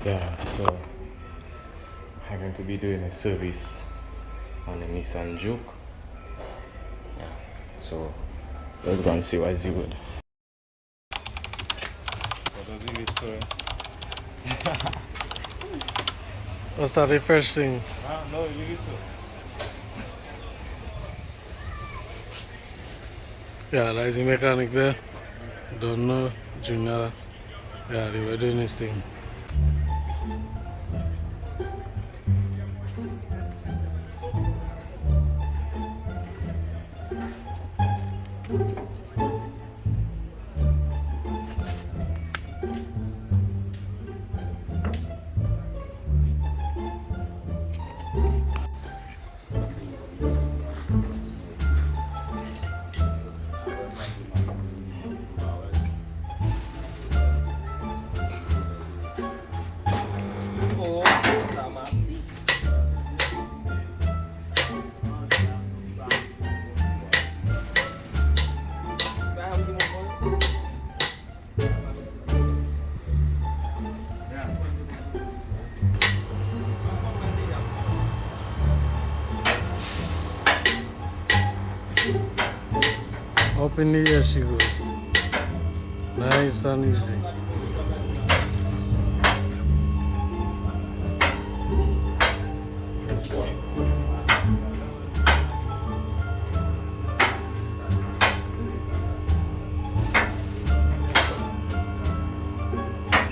Yeah, so I'm going to be doing a service on a Nissan Juke. Yeah, so let's go and see what's the good. What's that the first thing? No, leave it Yeah, there's the mechanic there. Don't know, Junior. Yeah, they were doing this thing. Up in the air she goes. Nice and easy.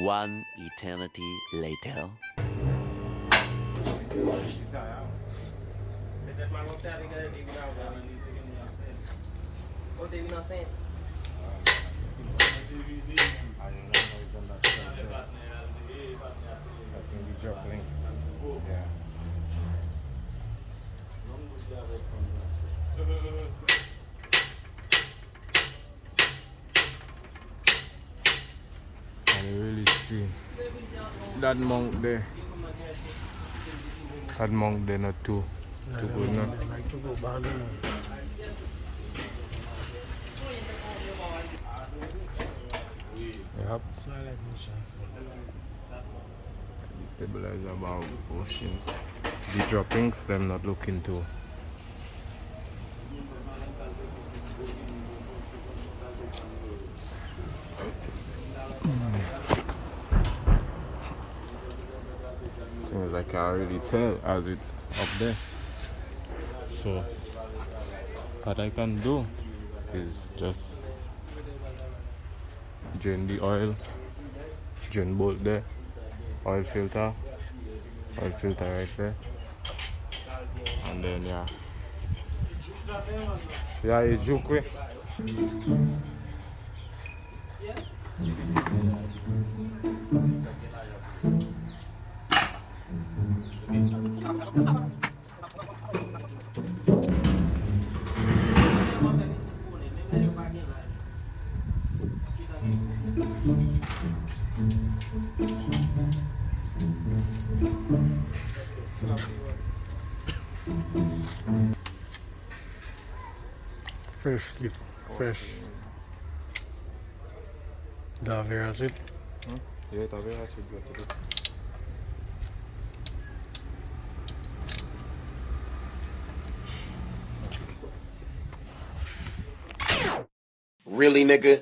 One eternity later. And you really see that monk there. That monk there not too good, no? They like to go bad, you know. Yep. Silent missions. The stabilizer about oceans. The droppings, them not looking too. Thing is, I can't really tell as it up there. So, what I can do is just drain the oil, drain bolt there, oil filter right there, and then yeah, it's Juke. Fresh kit. Fresh. Da vera it. Yeah, tá vendo? Acho que Really, nigga?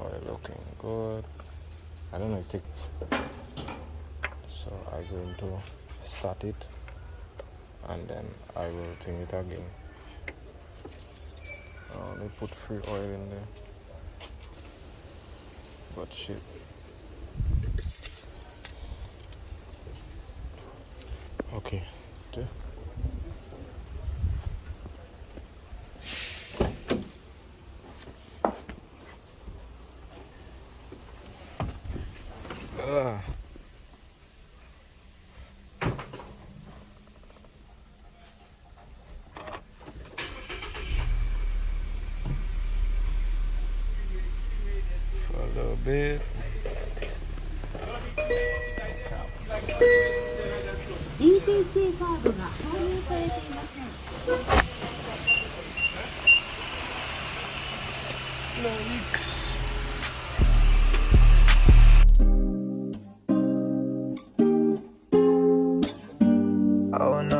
Oil looking good. I don't know if it. So I'm going to start it and then I will tune it again. They put free oil in there. But shit. Okay. Okay. For a little bit. ETC カードが購入されていません。Oh no.